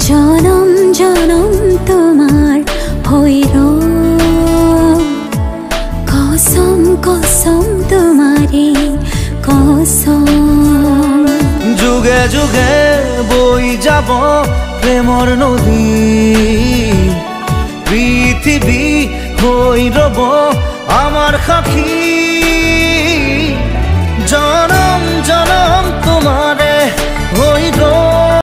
জনম জনম তোমার হইর কসম কসম তোমারে কসম। যুগে যুগে বই যাব প্রেমর নদী, পৃথিবী হই রব আমার সাক্ষী। জনম জনম তোমার